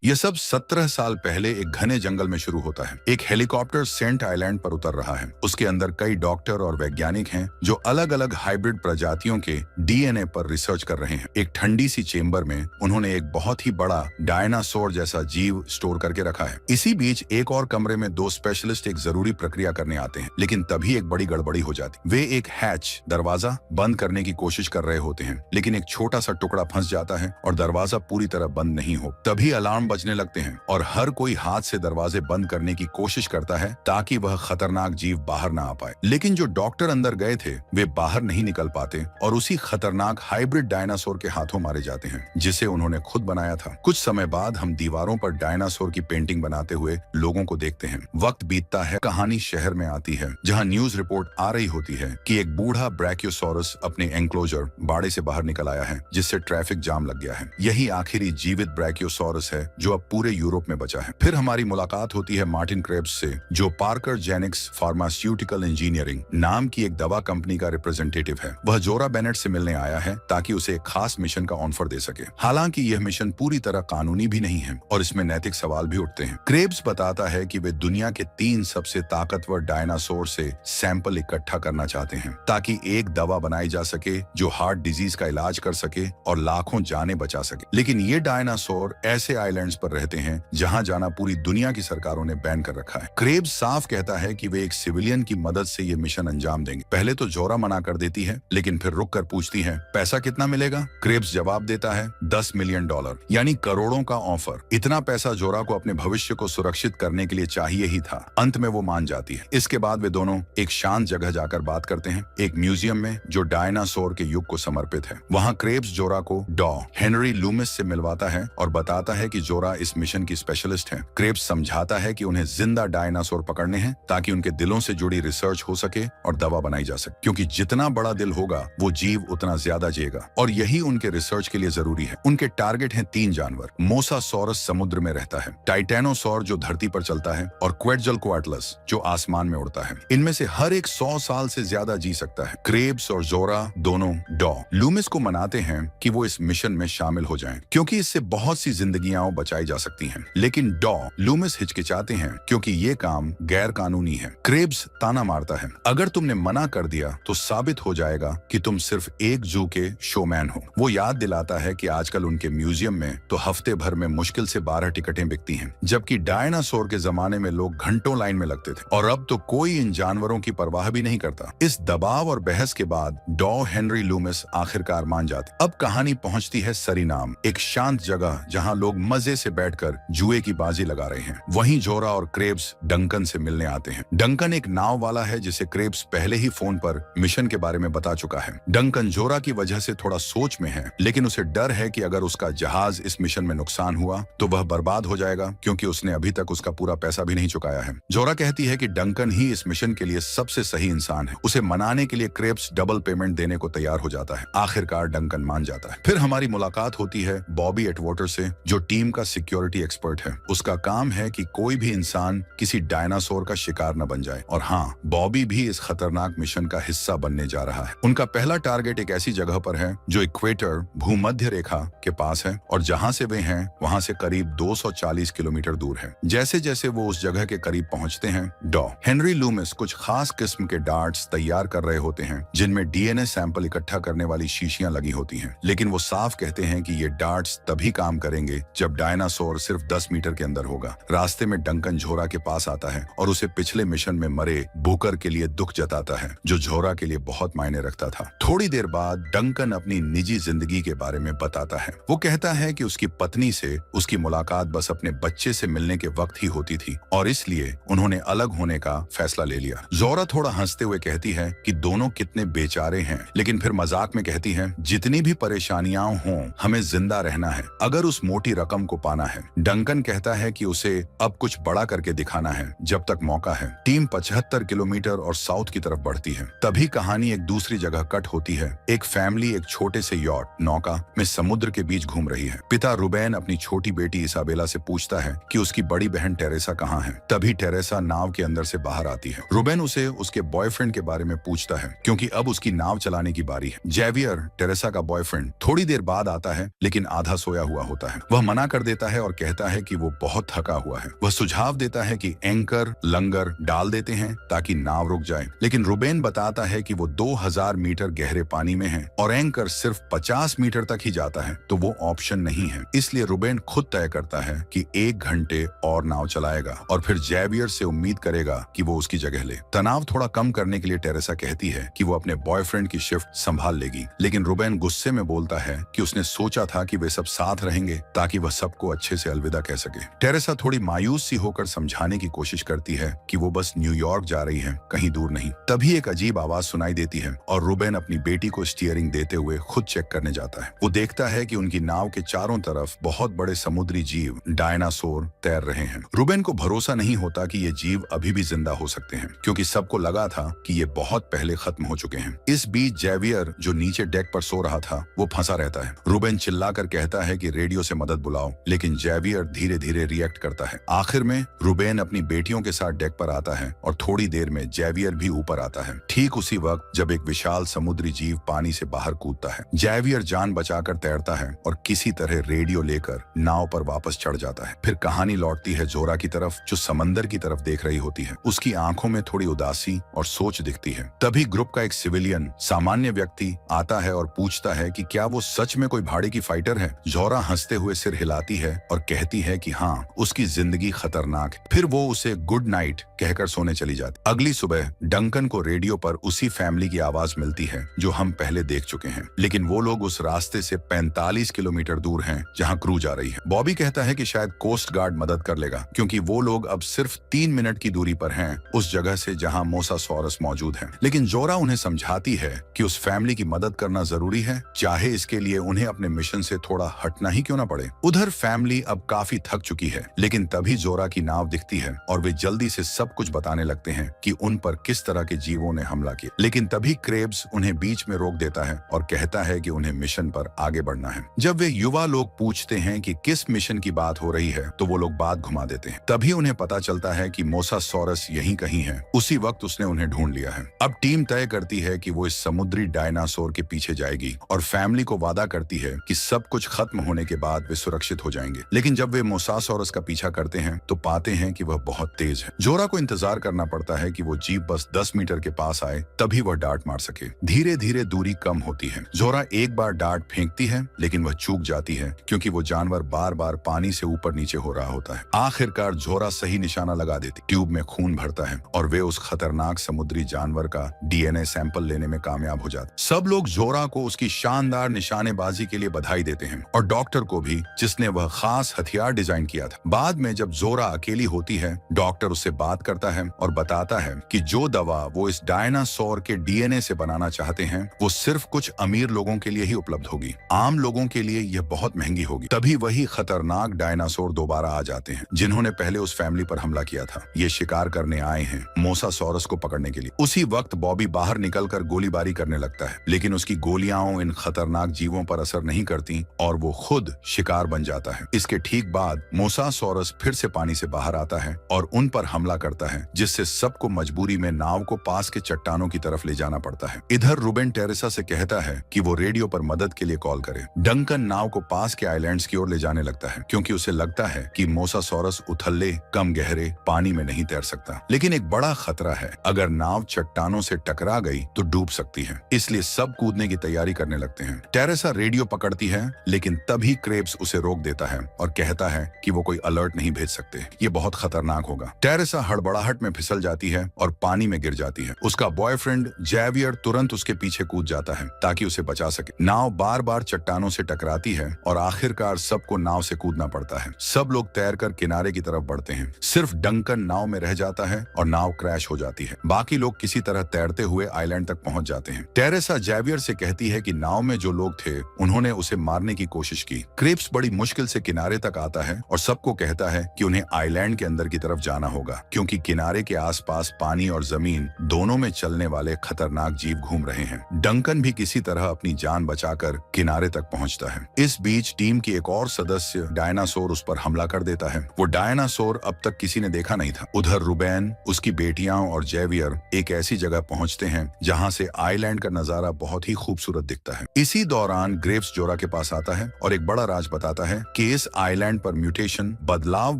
यह सब 17 साल पहले एक घने जंगल में शुरू होता है। एक हेलीकॉप्टर सेंट आइलैंड पर उतर रहा है। उसके अंदर कई डॉक्टर और वैज्ञानिक हैं जो अलग अलग हाइब्रिड प्रजातियों के डीएनए पर रिसर्च कर रहे हैं। एक ठंडी सी चेम्बर में उन्होंने एक बहुत ही बड़ा डायनासोर जैसा जीव स्टोर करके रखा है। इसी बीच एक और कमरे में दो स्पेशलिस्ट एक जरूरी प्रक्रिया करने आते हैं, लेकिन तभी एक बड़ी गड़बड़ी हो जाती। वे एक हैच दरवाजा बंद करने की कोशिश कर रहे होते हैं, लेकिन एक छोटा सा टुकड़ा फंस जाता है और दरवाजा पूरी तरह बंद नहीं हो। तभी अलार्म बजने लगते हैं और हर कोई हाथ से दरवाजे बंद करने की कोशिश करता है ताकि वह खतरनाक जीव बाहर ना आ पाए। लेकिन जो डॉक्टर अंदर गए थे वे बाहर नहीं निकल पाते और उसी खतरनाक हाइब्रिड डायनासोर के हाथों मारे जाते हैं, जिसे उन्होंने खुद बनाया था। कुछ समय बाद हम दीवारों पर डायनासोर की पेंटिंग बनाते हुए लोगों को देखते हैं। वक्त बीतता है, कहानी शहर में आती है जहाँ न्यूज रिपोर्ट आ रही होती है कि एक बूढ़ा ब्रैकियोसॉरस अपने एंक्लोजर बाड़े से बाहर निकल आया है, जिससे ट्रैफिक जाम लग गया है। यही आखिरी जीवित ब्रैकियोसॉरस है जो अब पूरे यूरोप में बचा है। फिर हमारी मुलाकात होती है मार्टिन क्रेब्स से, जो पार्कर जेनिक्स फार्मास्यूटिकल इंजीनियरिंग नाम की एक दवा कंपनी का रिप्रेजेंटेटिव है। वह जोरा बेनेट से मिलने आया है ताकि उसे एक खास मिशन का ऑफर दे सके। हालांकि यह मिशन पूरी तरह कानूनी भी नहीं है और इसमें नैतिक सवाल भी उठते हैं। क्रेब्स बताता है कि वे दुनिया के 3 सबसे ताकतवर डायनासोर से सैंपल इकट्ठा करना चाहते हैं ताकि एक दवा बनाई जा सके जो हार्ट डिजीज का इलाज कर सके और लाखों जानें बचा सके। लेकिन ये डायनासोर ऐसे आइलैंड्स पर रहते हैं जहां जाना पूरी दुनिया की सरकारों ने बैन कर रखा है। क्रेब्स साफ कहता है कि वे एक सिविलियन की मदद से ये मिशन अंजाम देंगे। पहले तो जोरा मना कर देती है, लेकिन फिर रुक कर पूछती है पैसा कितना मिलेगा। क्रेब्स जवाब देता है $10 मिलियन, यानी करोड़ों का ऑफर। इतना पैसा जोरा को अपने भविष्य को सुरक्षित करने के लिए चाहिए ही था। अंत में वो मान जाती है। इसके बाद वे दोनों एक शांत जगह जाकर बात करते हैं, एक म्यूजियम में जो डायनासोर के युग को समर्पित है। वहाँ क्रेब्स जोरा को डॉ हेनरी लूमिस से मिलवाता है और बताता है कि जोरा इस मिशन की स्पेशलिस्ट है। क्रेब्स समझाता है कि उन्हें जिंदा डायनासोर पकड़ने हैं ताकि उनके दिलों से जुड़ी रिसर्च हो सके और दवा बनाई जा सके, क्योंकि जितना बड़ा दिल होगा वो जीव उतना ज्यादा जिएगा और यही उनके रिसर्च के लिए जरूरी है। उनके टारगेट हैं 3 जानवर। मोसासॉरस समुद्र में रहता है, टाइटेनोसॉर जो धरती पर चलता है और क्वेटज़लकोएटलस जो आसमान में उड़ता है। इनमें से हर एक 100 साल से ज्यादा जी सकता है। क्रेब्स और जोरा दोनों डॉ लूमिस को मनाते हैं कि वो इस मिशन में शामिल हो जाएं, क्योंकि इससे बहुत सी जिंदगियां बचाई जा सकती हैं। लेकिन डॉ लूमिस हिचकिचाते हैं क्योंकि ये काम गैर कानूनी है। क्रेब्स ताना मारता है, अगर तुमने मना कर दिया तो साबित हो जाएगा कि तुम सिर्फ एक जू के शोमैन हो। वो याद दिलाता है कि आजकल उनके म्यूजियम में तो हफ्ते भर में मुश्किल से 12 टिकटें बिकती हैं, जबकि डायनासोर के जमाने में लोग घंटों लाइन में लगते थे और अब तो कोई इन जानवरों की परवाह भी नहीं करता। इस दबाव और बहस के बाद डॉ हेनरी लूमिस आखिरकार मान जाते। अब कहानी पहुंचती है सरीनाम, एक शांत जगह जहां लोग मजे से बैठकर जुए की बाजी लगा रहे हैं। वहीं जोरा और क्रेब्स डंकन से मिलने आते हैं। डंकन एक नाव वाला है जिसे क्रेब्स पहले ही फोन पर मिशन के बारे में बता चुका है। डंकन जोरा की वजह से थोड़ा सोच में है, लेकिन उसे डर है कि अगर उसका जहाज इस मिशन में नुकसान हुआ तो वह बर्बाद हो जाएगा, क्योंकि उसने अभी तक उसका पूरा पैसा भी नहीं चुकाया है। जोरा कहती है कि डंकन ही इस मिशन के लिए सबसे सही इंसान है। उसे मनाने के लिए क्रेब्स डबल पेमेंट देने को तैयार हो जाता है। आखिरकार डंकन मान जाता है। फिर हमारी मुलाकात होती है बॉबी एटवाटर से, जो टीम का सिक्योरिटी एक्सपर्ट है। उसका काम है कि कोई भी इंसान किसी डायनासोर का शिकार न बन जाए। और हाँ, बॉबी भी इस खतरनाक मिशन का हिस्सा बनने जा रहा है। उनका पहला टारगेट एक ऐसी जगह पर है जो इक्वेटर भूमध्य रेखा के पास है और जहां से वे हैं वहां से करीब 240 किलोमीटर दूर है। जैसे जैसे वो उस जगह के करीब पहुंचते हैं, डॉ हेनरी लूमिस कुछ खास किस्म के डार्ट्स तैयार कर रहे होते हैं जिनमें डीएनए सैंपल इकट्ठा करने वाली शीशियां लगी होती हैं। लेकिन वो साफ कहते हैं कि ये डार्ट्स तभी काम करेंगे जब डायनासोर सिर्फ 10 मीटर के अंदर होगा। रास्ते में डंकन झोरा के पास आता है और उसे पिछले मिशन में मरे बुकर के लिए दुख जताता है, जो झोरा के लिए बहुत मायने रखता था। थोड़ी देर बाद डंकन अपनी निजी जिंदगी के बारे में बताता है। वो कहता है कि उसकी पत्नी से उसकी मुलाकात बस अपने बच्चे से मिलने के वक्त ही होती थी और इसलिए उन्होंने अलग होने का फैसला ले लिया। जोरा थोड़ा हंसते हुए कहती है कि दोनों कितने बेचारे हैं, लेकिन फिर मजाक में कहती है जितनी भी परेशानियां हों हमें जिंदा रहना है अगर उस मोटी रकम को पाना है। डंकन कहता है कि उसे अब कुछ बड़ा करके दिखाना है जब तक मौका है। टीम 75 किलोमीटर और साउथ की तरफ बढ़ती है। तभी कहानी एक दूसरी जगह कट होती है। एक फैमिली एक छोटे से यॉट नौका में समुद्र के बीच घूम रही है। पिता रुबेन अपनी छोटी बेटी इसाबेला से पूछता है कि उसकी बड़ी बहन टेरेसा कहाँ है। तभी टेरेसा नाव के अंदर से बाहर आती है। रुबेन उसे उसके बॉयफ्रेंड के बारे में पूछता है क्योंकि अब उसकी नाव चलाने की बारी है। जेवियर टेरेसा का बॉयफ्रेंड थोड़ी देर बाद आता है, लेकिन आधा सोया हुआ होता है। वह मना कर देता है और कहता है कि वो बहुत थका हुआ है। वह सुझाव देता है कि एंकर लंगर डाल देते हैं ताकि नाव रुक जाए, लेकिन रुबेन बताता है कि वो 2000 मीटर गहरे पानी में है और एंकर सिर्फ 50 मीटर तक ही जाता है, तो वो ऑप्शन नहीं है। इसलिए रुबेन खुद तय करता है कि 1 घंटे और नाव चलाएगा और फिर जेवियर से उम्मीद करेगा कि वो उसकी जगह ले। तनाव थोड़ा कम करने के लिए टेरेसा कहती है कि वो अपने बॉयफ्रेंड की शिफ्ट संभाल लेगी, लेकिन रुबेन गुस्से में बोलता है कि उसने सोचा था कि वे सब साथ रहेंगे ताकि वह सबको अच्छे से अलविदा कह सके। टेरेसा थोड़ी मायूस सी होकर समझाने की कोशिश करती है कि वो बस न्यूयॉर्क जा रही है, कहीं दूर नहीं। तभी एक अजीब आवाज सुनाई देती है और रुबेन अपनी बेटी को स्टीयरिंग देते हुए खुद चेक करने जाता है। वो देखता है कि उनकी नाव के चारों तरफ बहुत बड़े समुद्री जीव डायनासोर तैर रहे हैं। रुबेन को भरोसा नहीं होता कि ये जीव अभी भी जिंदा हो सकते हैं, क्योंकि सबको लगा था कि ये बहुत पहले खत्म हो चुके हैं। इस बीच जेवियर जो नीचे डेक पर सो रहा था वो फंसा रहता है। रुबेन चिल्लाकर कहता है कि रेडियो से मदद बुलाओ, लेकिन जेवियर धीरे धीरे रिएक्ट करता है। आखिर में रुबेन अपनी बेटियों के साथ डेक पर आता है और थोड़ी देर में जेवियर भी ऊपर आता है। ठीक उसी वक्त जब एक विशाल समुद्री जीव पानी से बाहर कूदता है। जेवियर जान बचाकर तैरता है और किसी तरह रेडियो लेकर नाव पर वापस चढ़ जाता है। फिर कहानी लौटती है जोरा की तरफ, जो समंदर की तरफ देख रही होती है। उसकी आंखों में थोड़ी उदासी और सोच दिखती है। तभी ग्रुप का एक सिविलियन सामान्य व्यक्ति आता है और पूछता है कि क्या वो सच में कोई भाड़े की फाइटर है। जोरा हंसते हुए सिर हिलाती है और कहती है कि हाँ, उसकी जिंदगी खतरनाक है। फिर वो उसे गुड नाइट कहकर सोने चली जाती। अगली सुबह डंकन को रेडियो पर उसी फैमिली की आवाज मिलती है जो हम पहले देख चुके हैं, लेकिन वो लोग उस रास्ते से 45 किलोमीटर दूर हैं जहां क्रू जा रही है। बॉबी कहता है कि शायद कोस्ट गार्ड मदद कर लेगा, क्योंकि वो लोग अब सिर्फ 3 मिनट की दूरी पर हैं उस जगह से जहां मोसासॉरस मौजूद है। लेकिन जोरा उन्हें समझाती है कि उस फैमिली की मदद करना जरूरी है, चाहे इसके लिए उन्हें अपने मिशन से थोड़ा हटना ही क्यों ना पड़े। उधर फैमिली अब काफी थक चुकी है, लेकिन तभी जोरा की नाव दिखती है और वे जल्दी से सब कुछ बताने लगते हैं कि उन पर किस तरह के जीवों ने हमला किया। लेकिन तभी क्रेब्स उन्हें बीच में रोक देता है और कहता है कि उन्हें मिशन पर आगे बढ़ना है। जब वे युवा लोग पूछते हैं कि किस मिशन की बात हो रही है, तो वो लोग बात घुमा देते हैं। तभी उन्हें पता चलता है कि मोसासॉरस यहीं कहीं है। उसी वक्त उसने उन्हें ढूंढ लिया है। अब टीम तय करती है कि वो इस समुद्री डायनासोर के पीछे जाएगी और फैमिली को वादा करती है कि सब कुछ खत्म होने के बाद वे सुरक्षित हो जाएंगे। लेकिन जब वे मोसासॉरस का पीछा करते हैं तो पाते हैं कि वह बहुत तेज है। जोरा को इंतजार करना पड़ता है कि वो जीप बस 10 मीटर के पास आए, तभी वह डार्ट मार सके। धीरे धीरे दूरी कम होती है। जोरा एक बार डार्ट फेंकती है, लेकिन वह चूक जाती है क्योंकि वो जानवर बार बार पानी से ऊपर नीचे हो रहा होता है। आखिरकार जोरा सही निशाना लगा देती, ट्यूब में खून भरता है और वे उस खतरनाक समुद्री जानवर का डीएनए सैंपल लेने में कामयाब हो जाते। सब लोग जोरा को उसकी शानदार निशानेबाजी के लिए बधाई देते हैं और डॉक्टर को भी, जिसने वह खास हथियार डिजाइन किया था। बाद में जब जोरा अकेली होती है, डॉक्टर उससे बात करता है और बताता है कि जो दवा वो इस डायनासोर के डीएनए से बनाना चाहते हैं वो सिर्फ कुछ अमीर लोगों के लिए ही उपलब्ध होगी, आम लोगों के लिए यह बहुत महंगी होगी। तभी वही खतरनाक डायनासोर दोबारा आ जाते हैं जिन्होंने पहले उस फैमिली पर हमला किया था। ये शिकार करने आए हैं मोसासॉरस को पकड़ने के लिए। उसी वक्त बॉबी बाहर निकलकर गोलीबारी करने लगता है, लेकिन उसकी गोलियां इन खतरनाक जीवों पर असर नहीं करती और वो खुद शिकार बन जाता है। इसके ठीक बाद मोसासॉरस फिर से पानी से बाहर आता है और उन पर हमला करता है, जिससे सबको मजबूरी में नाव को पास के चट्टानों की तरफ ले जाना पड़ता है। इधर रुबेन टेरेसा से कहता है कि वो रेडियो पर मदद के लिए कॉल करे। डंकन नाव को पास के आइलैंड्स की ओर ले जाने लगता है, क्योंकि उसे लगता है कि मोसासॉरस उथले कम गहरे पानी में नहीं तैर सकता। लेकिन एक बड़ा खतरा है, अगर नाव चट्टानों से टकरा गई तो डूब सकती है। इसलिए सब कूदने की तैयारी करने लगते हैं। टेरेसा रेडियो पकड़ती है, लेकिन तभी क्रेब्स उसे रोक देता है और कहता है कि वो कोई अलर्ट नहीं भेज सकते, ये बहुत खतरनाक होगा। टेरेसा हड़बड़ाहट में फिसल जाती है और पानी में गिर जाती है। उसका बॉयफ्रेंड जेवियर तुरंत उसके पीछे कूद जाता है ताकि उसे बचा सके। नाव बार बार चट्टानों से टकराती है और आखिरकार सबको नाव से कूदना पड़ता है। सब लोग तैरकर किनारे की तरफ बढ़ते हैं। सिर्फ डंकन नाव में रह जाता है और नाव क्रैश हो जाती है। बाकी लोग किसी तरह तैरते हुए आइलैंड तक पहुंच जाते हैं। टेरेसा जेवियर से कहती है कि नाव में जो लोग थे उन्होंने उसे मारने की कोशिश की। क्रेब्स बड़ी मुश्किल से किनारे तक आता है और सबको कहता है कि उन्हें आइलैंड के अंदर की तरफ जाना होगा, क्योंकि किनारे के आसपास पानी और जमीन दोनों में चलने वाले खतरनाक जीव घूम रहे हैं। डंकन भी किसी तरह अपनी जान बचाकर किनारे तक पहुंचता है। इस बीच टीम की एक और सदस्य डायनासोर उस पर हमला कर देता है। वो डायनासोर अब तक किसी ने देखा नहीं था। उधर रुबेन, उसकी बेटियां और जेवियर एक ऐसी जगह पहुंचते हैं जहां से आइलैंड का नजारा बहुत ही खूबसूरत दिखता है। इसी दौरान ग्रेव्स जोरा के पास आता है और एक बड़ा राज बताता है कि कि इस आइलैंड पर म्यूटेशन बदलाव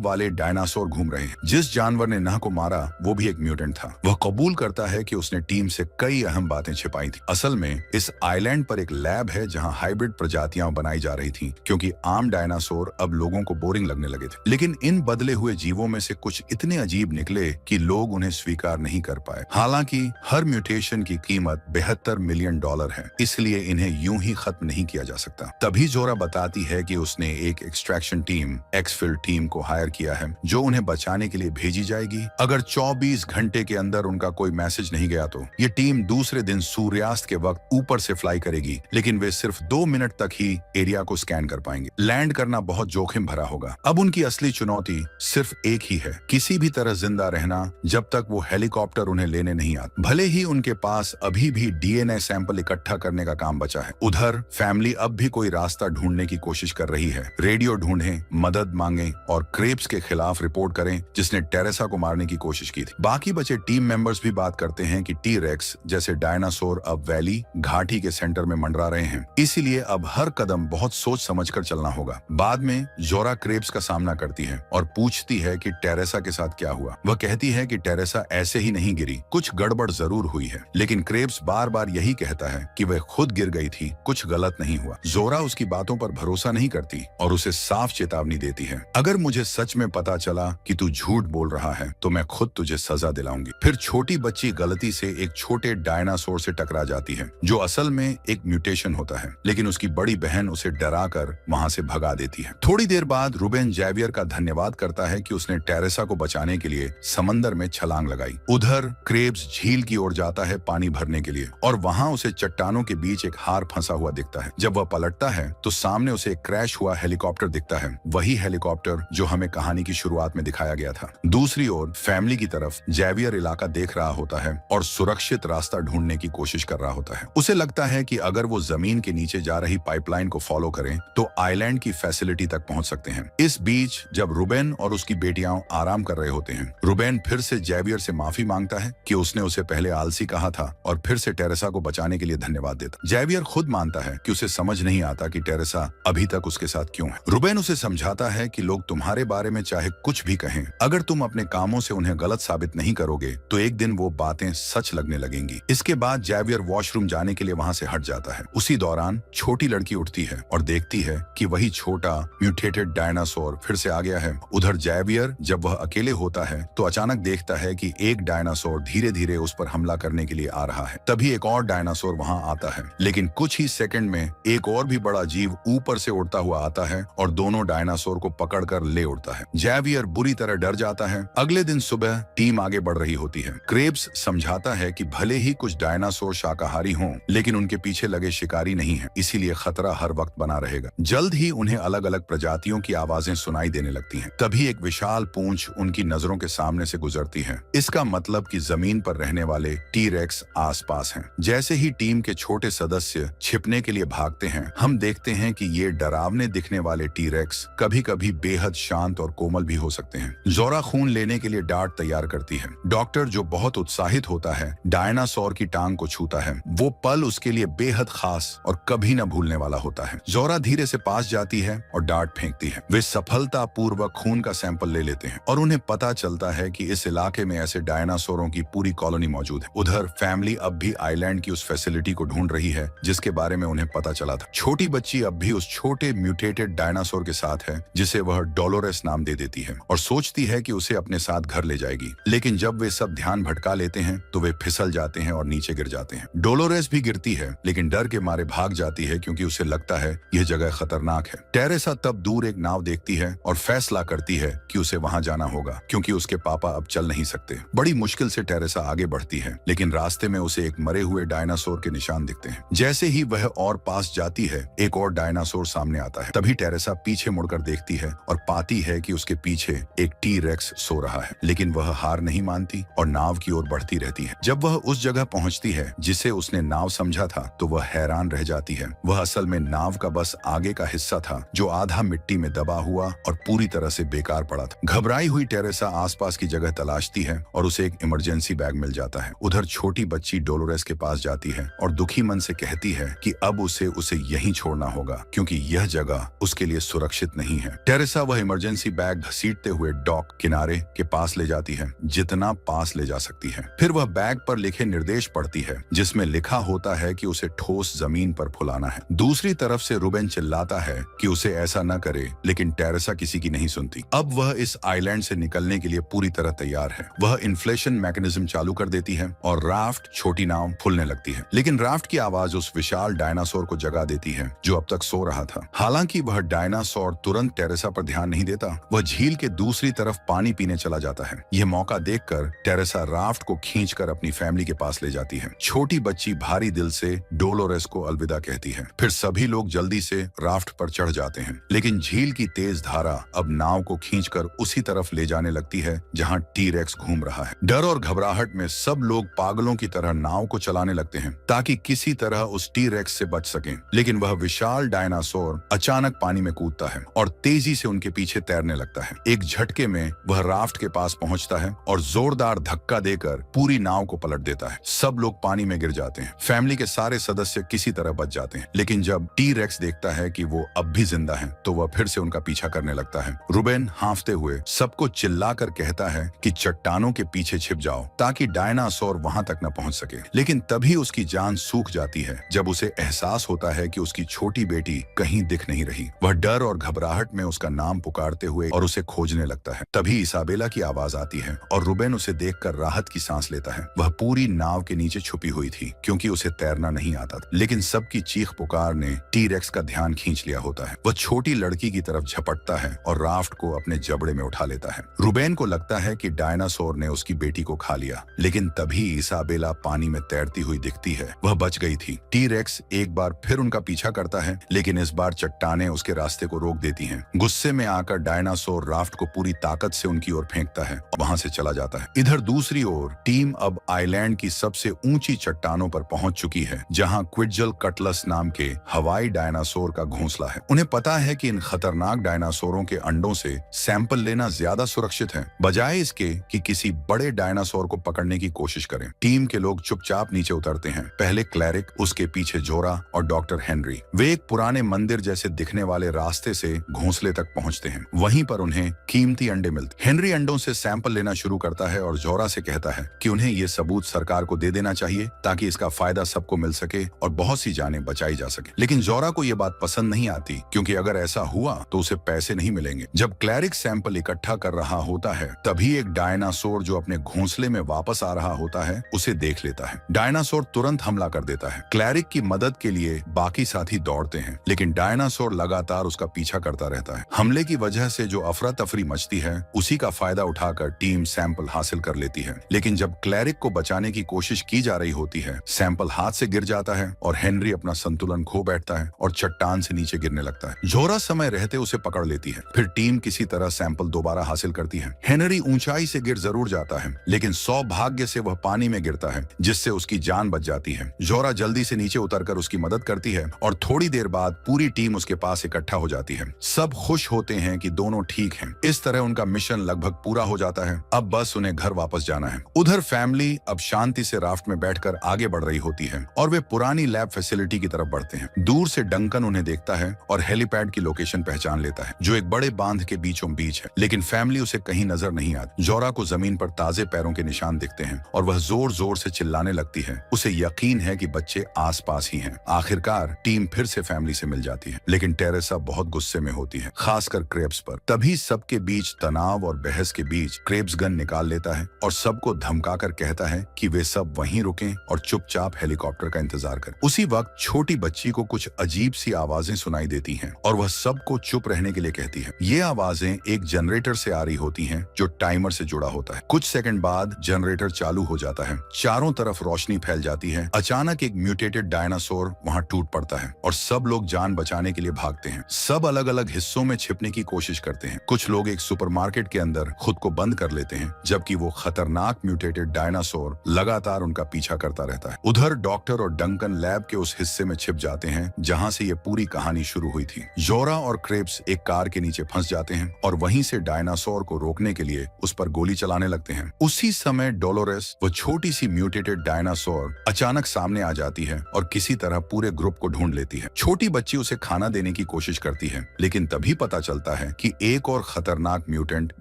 वाले डायनासोर घूम रहे हैं। जिस जानवर ने नाह को मारा वो भी एक म्यूटेंट था। वह कबूल करता है कि उसने टीम से कई अहम बातें छिपाई थी। असल में इस आइलैंड पर एक लैब है जहां हाइब्रिड प्रजातियां बनाई जा रही थी, क्योंकि आम डायनासोर अब लोगों को बोरिंग लगने लगे थे। लेकिन इन बदले हुए जीवों में से कुछ इतने अजीब निकले कि लोग उन्हें स्वीकार नहीं कर पाए। हालांकि हर म्यूटेशन की कीमत $72 मिलियन है, इसलिए इन्हें यूं ही खत्म नहीं किया जा सकता। तभी जोरा बताती है कि उसने एक एक्सट्रैक्शन टीम, एक्सफिल टीम को हायर किया है जो उन्हें बचाने के लिए भेजी जाएगी। अगर 24 घंटे के अंदर उनका कोई मैसेज नहीं गया तो ये टीम दूसरे दिन सूर्यास्त के वक्त ऊपर से फ्लाई करेगी, लेकिन वे सिर्फ 2 मिनट तक ही एरिया को स्कैन कर पाएंगे। लैंड करना बहुत जोखिम भरा होगा। अब उनकी असली चुनौती सिर्फ एक ही है, किसी भी तरह जिंदा रहना जब तक वो हेलीकॉप्टर उन्हें लेने नहीं आता। भले ही उनके पास अभी भी डीएनए सैंपल इकट्ठा करने का काम बचा है। उधर फैमिली अब भी कोई रास्ता ढूंढने की कोशिश कर रही है। रेडियो ढूंढें, मदद मांगे और क्रेप्स के खिलाफ रिपोर्ट करें जिसने टेरेसा को मारने की कोशिश की थी। बाकी बचे टीम मेंबर्स भी बात करते हैं कि टी-रेक्स जैसे डायनासोर अब वैली घाटी के सेंटर में मंडरा रहे हैं, इसीलिए अब हर कदम बहुत सोच समझकर चलना होगा। बाद में जोरा क्रेप्स का सामना करती है और पूछती है कि टेरेसा के साथ क्या हुआ। वह कहती है कि टेरेसा ऐसे ही नहीं गिरी, कुछ गड़बड़ जरूर हुई है। लेकिन क्रेप्स बार बार यही कहता है कि वह खुद गिर गई थी, कुछ गलत नहीं हुआ। जोरा उसकी बातों पर भरोसा नहीं करती और उसे साफ चेतावनी देती है, अगर मुझे सच में पता चला कि तू झूठ बोल रहा है तो मैं खुद तुझे सजा दिलाऊंगी। फिर छोटी बच्ची गलती से एक छोटे डायनासोर से टकरा जाती है जो असल में एक म्यूटेशन होता है, लेकिन उसकी बड़ी बहन उसे डरा कर वहां से भगा देती है। थोड़ी देर बाद रूबेन जैवियर का धन्यवाद करता है कि उसने टेरेसा को बचाने के लिए समंदर में छलांग लगाई। उधर क्रेब्स झील की ओर जाता है पानी भरने के लिए और वहां उसे चट्टानों के बीच एक हार फंसा हुआ दिखता है। जब वह पलटता है तो सामने उसे एक क्रैश हुआ हेलीकॉप्टर दिखता है, वही हेलीकॉप्टर जो हमें कहानी की शुरुआत में दिखाया गया था। दूसरी ओर फैमिली की तरफ जैवियर इलाका देख रहा होता है और सुरक्षित रास्ता ढूंढने की कोशिश कर रहा होता है। उसे लगता है कि अगर वो जमीन के नीचे जा रही पाइपलाइन को फॉलो करें तो आइलैंड की फैसिलिटी तक पहुंच सकते हैं। इस बीच जब रूबेन और उसकी बेटियां आराम कर रहे होते हैं, रूबेन फिर से जैवियर से माफी मांगता है कि उसने उसे पहले आलसी कहा था और फिर से टेरेसा को बचाने के लिए धन्यवाद देता। जैवियर खुद मानता है कि उसे समझ नहीं आता कि टेरेसा अभी तक उसके साथ क्यों है। रूबेन उसे समझाता है कि लोग तुम्हारे बारे में चाहे कुछ भी कहें, अगर तुम अपने कामों से उन्हें गलत साबित नहीं करोगे तो एक दिन वो बातें सच लगने लगेंगी। इसके बाद जैवियर वॉशरूम जाने के लिए वहां से हट जाता है। उसी दौरान छोटी लड़की उठती है और देखती है कि वही छोटा म्यूटेटेड डायनासोर फिर से आ गया है। उधर जैवियर जब वह अकेले होता है तो अचानक देखता है कि एक डायनासोर धीरे धीरे उस पर हमला करने के लिए आ रहा है। तभी एक और डायनासोर वहां आता है, लेकिन कुछ ही सेकंड में एक और भी बड़ा जीव ऊपर से उड़ता हुआ आता है और दोनों डायनासोर को पकड़कर ले उड़ता है। जैवियर बुरी तरह डर जाता है। अगले दिन सुबह टीम आगे बढ़ रही होती है। क्रेब्स समझाता है कि भले ही कुछ डायनासोर शाकाहारी हों, लेकिन उनके पीछे लगे शिकारी नहीं है, इसीलिए खतरा हर वक्त बना रहेगा। जल्द ही उन्हें अलग अलग प्रजातियों की आवाजें सुनाई देने लगती हैं। तभी एक विशाल पूंछ उनकी नजरों के सामने से गुजरती है। इसका मतलब कि जमीन पर रहने वाले टी-रेक्स आसपास हैं। जैसे ही टीम के छोटे सदस्य छिपने के लिए भागते हैं, हम देखते हैं कि ये डरावने दिखने वाले टी-रेक्स कभी-कभी बेहद शांत और कोमल भी हो सकते हैं। जोरा खून लेने के लिए डार्ट तैयार करती है। डॉक्टर जो बहुत उत्साहित होता है डायनासोर की टांग को छूता है। वो पल उसके लिए बेहद खास और कभी न भूलने वाला होता है। जोरा धीरे से पास जाती है और डार्ट फेंकती है। वे सफलता पूर्वक खून का सैंपल ले लेते हैं और उन्हें पता चलता है कि इस इलाके में ऐसे डायनासोरों की पूरी कॉलोनी मौजूद है। उधर फैमिली अब भी आइलैंड की उस फैसिलिटी को ढूंढ रही है जिसके बारे में उन्हें पता चला था। छोटी बच्ची अब भी उस छोटे म्यूटेटेड डायनासोर के साथ है जिसे वह डोलोरेस नाम दे देती है और सोचती है कि उसे अपने साथ घर ले जाएगी। लेकिन जब वे सब ध्यान भटका लेते हैं तो वे फिसल जाते हैं और नीचे गिर जाते हैं। डोलोरेस भी गिरती है, लेकिन डर के मारे भाग जाती है क्योंकि उसे लगता है यह जगह खतरनाक है। टेरेसा तब दूर एक नाव देखती है और फैसला करती है कि उसे वहां जाना होगा क्योंकि उसके पापा अब चल नहीं सकते। बड़ी मुश्किल से टेरेसा आगे बढ़ती है, लेकिन रास्ते में उसे एक मरे हुए डायनासोर के निशान दिखते हैं। जैसे ही वह और पास जाती है, एक और डायनासोर सामने आता है। तभी टेरेसा पीछे मुड़कर देखती है और पाती है कि उसके पीछे एक टी-रेक्स सो रहा है, लेकिन वह हार नहीं मानती और नाव की ओर बढ़ती रहती है। जब वह उस जगह पहुंचती है जिसे उसने नाव समझा था तो वह हैरान रह जाती है। वह असल में नाव का बस आगे का हिस्सा था जो आधा मिट्टी में दबा हुआ और पूरी तरह से बेकार पड़ा था। घबराई हुई टेरेसा आसपास की जगह तलाशती है और उसे एक इमरजेंसी बैग मिल जाता है। उधर छोटी बच्ची डोलोरेस के पास जाती है और दुखी मन से कहती है कि अब उसे यहीं छोड़ना होगा क्योंकि यह जगह उसके लिए लिए सुरक्षित नहीं है। टेरेसा वह इमरजेंसी बैग घसीटते हुए डॉक किनारे के पास ले जाती है, जितना पास ले जा सकती है। फिर वह बैग पर लिखे निर्देश पढ़ती है, जिसमें लिखा होता है कि उसे ठोस जमीन पर फुलाना है। दूसरी तरफ से रूबेन चिल्लाता है कि उसे ऐसा न करे, लेकिन टेरेसा किसी की नहीं सुनती। अब वह इस आइलैंड से निकलने के लिए पूरी तरह तैयार है। वह इन्फ्लेशन मैकेनिज्म चालू कर देती है और राफ्ट, छोटी नाव, फुलने लगती है। लेकिन राफ्ट की आवाज उस विशाल डायनासोर को जगा देती है जो अब तक सो रहा था। हालांकि वह डायनासोर तुरंत टेरेसा पर ध्यान नहीं देता। वह झील के दूसरी तरफ पानी पीने चला जाता है। यह मौका देखकर टेरेसा राफ्ट को खींचकर अपनी फैमिली के पास ले जाती है। छोटी बच्ची भारी दिल से डोलोरेस को अलविदा कहती है। फिर सभी लोग जल्दी से राफ्ट पर चढ़ जाते हैं, लेकिन झील की तेज धारा अब नाव को खींचकर उसी तरफ ले जाने लगती है जहां टी-रेक्स घूम रहा है। डर और घबराहट में सब लोग पागलों की तरह नाव को चलाने लगते हैं ताकि किसी तरह उस टी-रेक्स से बच सकें। लेकिन वह विशाल डायनासोर अचानक पानी में कूदता है और तेजी से उनके पीछे तैरने लगता है। एक झटके में वह राफ्ट के पास पहुंचता है और जोरदार धक्का देकर पूरी नाव को पलट देता है। सब लोग पानी में गिर जाते हैं। फैमिली के सारे सदस्य किसी तरह बच जाते हैं, लेकिन जब टी-रेक्स देखता है कि वो अब भी जिंदा है तो वह फिर से उनका पीछा करने लगता है। रूबेन हांफते हुए सबको चिल्लाकर कहता है कि चट्टानों के पीछे छिप जाओ ताकि डायनासोर वहां तक न पहुंच सके। लेकिन तभी उसकी जान सूख जाती है जब उसे एहसास होता है कि उसकी छोटी बेटी कहीं दिख नहीं रही। वह डर और घबराहट में उसका नाम पुकारते हुए और उसे खोजने लगता है। तभी इसाबेला की आवाज आती है और रूबेन उसे देखकर राहत की सांस लेता है। वह पूरी नाव के नीचे छुपी हुई थी क्योंकि उसे तैरना नहीं आता था। लेकिन सबकी चीख पुकार ने टी-रेक्स का ध्यान खींच लिया होता है। वह छोटी लड़की की तरफ झपटता है और राफ्ट को अपने जबड़े में उठा लेता है। रूबेन को लगता है कि डायनासोर ने उसकी बेटी को खा लिया, लेकिन तभी इसाबेला पानी में तैरती हुई दिखती है। वह बच गई थी। टी-रेक्स एक बार फिर उनका पीछा करता है, लेकिन इस बार चट्टानें उसके रास्ते को रोक देती हैं। गुस्से में आकर डायनासोर राफ्ट को पूरी ताकत से उनकी ओर फेंकता है और वहां से चला जाता है। इधर दूसरी ओर टीम अब आइलैंड की सबसे ऊंची चट्टानों पर पहुंच चुकी है, जहां क्विडजल कटलस नाम के हवाई डायनासोर का घोंसला है। उन्हें पता है कि इन खतरनाक डायनासोरों के अंडों से सैंपल लेना ज्यादा सुरक्षित है, बजाय इसके कि किसी बड़े डायनासोर को पकड़ने की कोशिश करें। टीम के लोग चुपचाप नीचे उतरते हैं। पहले क्लैरिक, उसके पीछे जोरा और डॉक्टर हेनरी। वे एक पुराने मंदिर जैसे दिखने वाले रास्ते से घोंसले तक पहुंचते हैं। वहीं पर उन्हें कीमती अंडे मिलते। हेनरी अंडों से सैंपल लेना शुरू करता है और जोरा से कहता है कि उन्हें ये सबूत सरकार को दे देना चाहिए ताकि इसका फायदा सबको मिल सके और बहुत सी जानें बचाई जा सके। लेकिन जोरा को यह बात पसंद नहीं आती, क्योंकि अगर ऐसा हुआ तो उसे पैसे नहीं मिलेंगे। जब क्लैरिक सैंपल इकट्ठा कर रहा होता है, तभी एक डायनासोर जो अपने घोंसले में वापस आ रहा होता है उसे देख लेता है। डायनासोर तुरंत हमला कर देता है। क्लैरिक की मदद के लिए बाकी साथी दौड़ते हैं, लेकिन डायनासोर लगातार उसका पीछा करता रहता है। हमले की वजह से जो अफरा तफरी मचती है, उसी का फायदा उठाकर टीम सैंपल हासिल कर लेती है। लेकिन जब क्लैरिक को बचाने की कोशिश की जा रही होती है, सैंपल हाथ से गिर जाता है और हेनरी अपना संतुलन खो बैठता है और चट्टान से नीचे गिरने लगता है। जोरा समय रहते उसे पकड़ लेती है। फिर टीम किसी तरह सैंपल दोबारा हासिल करती है। हेनरी ऊंचाई से गिर जरूर जाता है, लेकिन सौभाग्य से वह पानी में गिरता है, जिससे उसकी जान बच जाती है। जोरा जल्दी से नीचे उतरकर उसकी मदद करती है और थोड़ी देर बाद पूरी टीम उसके पास इकट्ठा हो जाती है। सब खुश होते हैं कि दोनों ठीक हैं। इस तरह उनका मिशन लगभग पूरा हो जाता है। अब बस उन्हें घर वापस जाना है। उधर फैमिली अब शांति से राफ्ट में बैठकर आगे बढ़ रही होती है और वे पुरानी लैब फैसिलिटी की तरफ बढ़ते हैं। दूर से डंकन उन्हें देखता है और हेलीपैड की लोकेशन पहचान लेता है, जो एक बड़े बांध के बीचों बीच है। लेकिन फैमिली उसे कहीं नजर नहीं आती। जोरा को जमीन पर ताजे पैरों के निशान दिखते हैं और वह जोर जोर से चिल्लाने लगती है। उसे यकीन है कि बच्चे आसपास ही हैं। आखिरकार टीम फिर से फैमिली से मिल जाती है, लेकिन टेरेसा बहुत गुस्से में होती है, खासकर क्रेब्स पर। तभी सबके बीच तनाव और बहस के बीच क्रेब्स गन निकाल लेता है और सबको धमकाकर कहता है कि वे सब वहीं रुकें और चुपचाप हेलीकॉप्टर का इंतजार करें। उसी वक्त छोटी बच्ची को कुछ अजीब सी आवाजें सुनाई देती हैं और वह सबको चुप रहने के लिए कहती है। ये आवाजें एक जनरेटर से आ रही होती हैं जो टाइमर से जुड़ा होता है। कुछ सेकंड बाद जनरेटर चालू हो जाता है। चारों तरफ रोशनी फैल जाती है। अचानक एक म्यूटेटेड डायनासोर वहां टूट पड़ता है और सब लोग जान बचाने के लिए भागते हैं। सब अलग अलग हिस्सों में छिपने की कोशिश करते हैं। कुछ लोग एक सुपरमार्केट के अंदर खुद को बंद कर लेते हैं, जबकि वो खतरनाक म्यूटेटेड डायनासोर लगातार उनका पीछा करता रहता है। उधर डॉक्टर और डंकन लैब के उस हिस्से में छिप जाते हैं जहां से ये पूरी कहानी शुरू हुई थी। जोरा और क्रेब्स एक कार के नीचे फंस जाते हैं और वहीं से डायनासोर को रोकने के लिए उस पर गोली चलाने लगते हैं। उसी समय डोलोरेस, वो छोटी सी म्यूटेटेड डायनासोर, अचानक सामने आ जाती है और किसी तरह पूरे ग्रुप को ढूंढ लेती है। छोटी बच्ची उसे खाना देने की कोशिश कोशिश करती है, लेकिन तभी पता चलता है कि एक और खतरनाक म्यूटेंट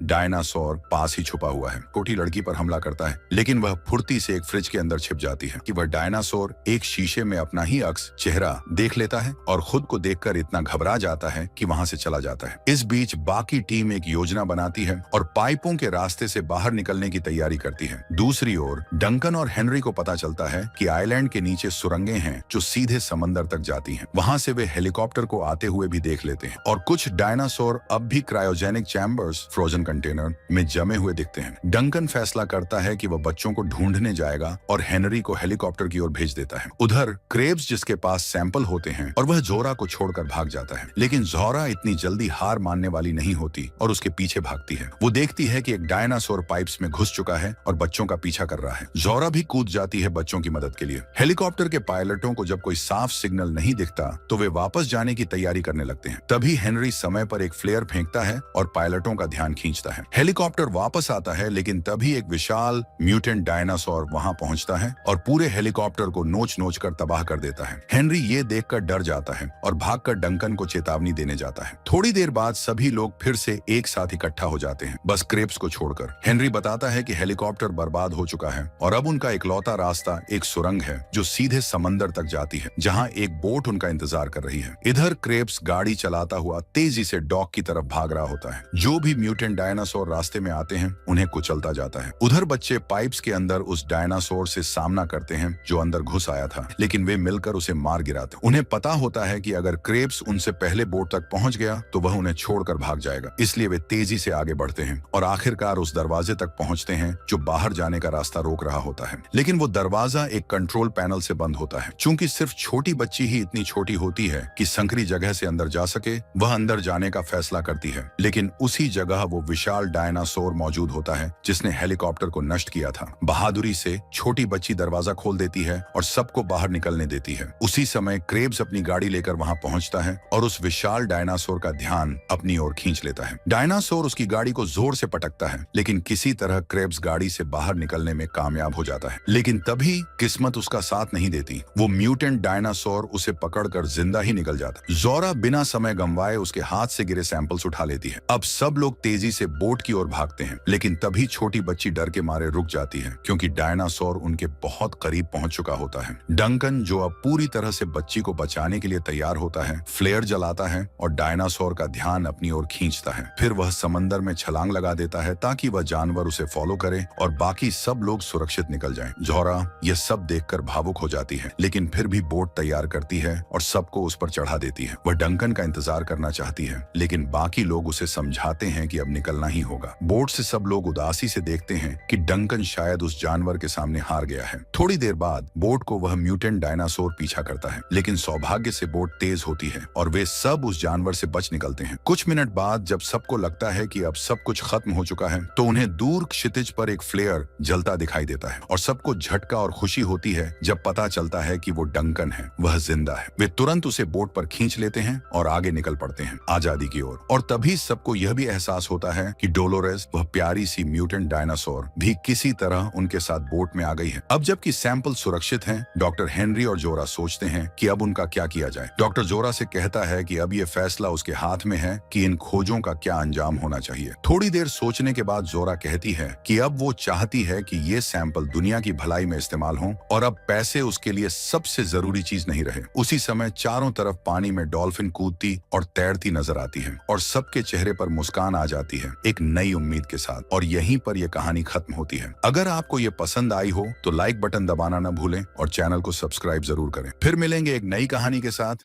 डायनासोर पास ही छुपा हुआ है। छोटी लड़की पर हमला करता है, लेकिन वह फुर्ती से एक फ्रिज के अंदर छिप जाती है कि वह डायनासोर एक शीशे में अपना ही अक्स चेहरा देख लेता है और खुद को देखकर इतना घबरा जाता है कि वहां से चला जाता है। इस बीच बाकी टीम एक योजना बनाती है और पाइपों के रास्ते से बाहर निकलने की तैयारी करती है। दूसरी ओर डंकन और हेनरी को पता चलता है कि आइलैंड के नीचे सुरंगें हैं जो सीधे समंदर तक जाती हैं। वहां से वे हेलीकॉप्टर को आते हुए भी देख लेते हैं और कुछ डायनासोर अब भी क्रायोजेनिक चैम्बर्स फ्रोजन कंटेनर में जमे हुए दिखते हैं। डंकन फैसला करता है कि वह बच्चों को ढूंढने जाएगा और हेनरी को हेलीकॉप्टर की ओर भेज देता है। उधर क्रेब्स जिसके पास सैंपल होते हैं और वह जोरा को छोड़कर भाग जाता है, लेकिन जोरा इतनी जल्दी हार मानने वाली नहीं होती और उसके पीछे भागती है। वो देखती है कि एक डायनासोर पाइप्स में घुस चुका है और बच्चों का पीछा कर रहा है। जोरा भी कूद जाती है बच्चों की मदद के लिए। हेलीकॉप्टर के पायलटों को जब कोई साफ सिग्नल नहीं दिखता तो वे वापस जाने की तैयारी करने लगते हैं। तभी हेनरी समय पर एक फ्लेयर फेंकता है और पायलटों का ध्यान खींचता है। हेलीकॉप्टर वापस आता है, लेकिन तभी एक विशाल म्यूटेंट डायनासोर वहां पहुंचता है और पूरे हेलीकॉप्टर को नोच नोच कर तबाह कर देता है। हेनरी ये देखकर डर जाता है और भागकर डंकन को चेतावनी देने जाता है। थोड़ी देर बाद सभी लोग फिर से एक साथ इकट्ठा हो जाते हैं, बस क्रेब्स को छोड़कर। हेनरी बताता है कि हेलीकॉप्टर बर्बाद हो चुका है और अब उनका इकलौता रास्ता एक सुरंग है जो सीधे समंदर तक जाती है, जहां एक बोट उनका इंतजार कर रही है। इधर क्रेब्स गाड़ी चलाता हुआ तेजी से डॉक की तरफ भाग रहा होता है। जो भी म्यूटेंट डायनासोर रास्ते में आते हैं उन्हें कुचलता जाता है। उधर बच्चे पाइप्स के अंदर उस डायनासोर से सामना करते हैं जो अंदर घुस आया था, लेकिन वे मिलकर उसे मार गिराते। उन्हें पता होता है कि अगर क्रेब्स उनसे पहले बोट तक पहुंच गया तो वह उन्हें छोड़कर भाग जाएगा, इसलिए वे तेजी से आगे बढ़ते हैं और आखिरकार उस दरवाजे तक पहुंचते हैं जो बाहर जाने का रास्ता रोक रहा होता है। लेकिन वो दरवाजा एक कंट्रोल पैनल से बंद होता है। चूंकि सिर्फ छोटी बच्ची ही इतनी छोटी होती है कि संकरी जगह से अंदर जा सके, वह अंदर जाने का फैसला करती है, लेकिन उसी जगह वो विशाल डायनासोर मौजूद होता है जिसने हेलीकॉप्टर को नष्ट किया था। बहादुरी से छोटी बच्ची दरवाजा खोल देती है और सबको बाहर निकलने देती है। उसी समय क्रेब्स अपनी गाड़ी लेकर वहां पहुंचता है और उस विशाल डायनासोर का ध्यान अपनी ओर खींच लेता है। डायनासोर उसकी गाड़ी को जोर से पटकता है, लेकिन किसी तरह क्रेब्स गाड़ी से बाहर निकलने में कामयाब हो जाता है। लेकिन तभी किस्मत उसका साथ नहीं देती। वो म्यूटेंट डायनासोर उसे पकड़कर जिंदा ही निकल जाता है। जोरा बिना समय गंवाए उसके हाथ से गिरे सैंपल्स उठा लेती है। अब सब लोग तेजी से बोट की ओर भागते हैं, लेकिन तभी छोटी बच्ची डर के मारे रुक जाती है क्योंकि डायनासोर उनके बहुत करीब पहुंच चुका होता है। डंकन, जो अब पूरी तरह से बच्ची को बचाने के लिए तैयार होता है, फ्लेयर जलाता है और डायनासोर का ध्यान अपनी ओर खींचता है। फिर वह समंदर में छलांग लगा देता है ताकि वह जानवर उसे फॉलो करे और बाकी सब लोग सुरक्षित निकल जाएं। जोरा यह सब देखकर भावुक हो जाती है, लेकिन फिर भी बोट तैयार करती है और सबको उस पर चढ़ा देती है। वह डंकन का इंतजार करना चाहती है, लेकिन बाकी लोग उसे समझाते हैं कि अब निकलना ही होगा। बोट से सब लोग उदासी से देखते हैं कि डंकन शायद उस जानवर के सामने हार गया है। थोड़ी देर बाद बोट को वह म्यूटेंट डायनासोर पीछा करता है, लेकिन सौभाग्य से बोट तेज होती है और वे सब उस जानवर से बच निकलते हैं। कुछ मिनट बाद जब सबको लगता है कि अब सब कुछ खत्म हो चुका है, तो उन्हें दूर क्षितिज पर एक फ्लेयर जलता दिखाई देता है और सबको झटका और खुशी होती है जब पता चलता है कि वो डंकन है, वह जिंदा है। वे तुरंत उसे बोट पर खींच लेते हैं और आगे निकल पड़ते हैं आजादी की ओर। और तभी सबको यह भी एहसास होता है कि डोलोरेस, वह प्यारी सी म्यूटेंट डायनासोर, भी किसी तरह उनके साथ बोट में आ गई है। अब जबकि सैंपल सुरक्षित हैं, डॉक्टर हेनरी और जोरा सोचते हैं कि अब उनका क्या किया जाए। डॉक्टर जोरा से कहता है कि अब यह फैसला उसके हाथ में है कि इन खोजों का क्या अंजाम होना चाहिए। थोड़ी देर सोचने के बाद जोरा कहती है कि अब वो चाहती है कि ये सैंपल दुनिया की भलाई में इस्तेमाल हो और अब पैसे उसके लिए सबसे जरूरी चीज नहीं रहे। उसी समय चारों तरफ पानी में डॉल्फिन कूदती और तैरती नजर आती है और सबके चेहरे पर मुस्कान आ जाती है एक नई उम्मीद के साथ। और यहीं पर यह कहानी खत्म होती है। अगर आपको ये पसंद आई हो तो लाइक बटन दबाना न भूलें और चैनल को सब्सक्राइब जरूर करें। फिर मिलेंगे एक नई कहानी के साथ।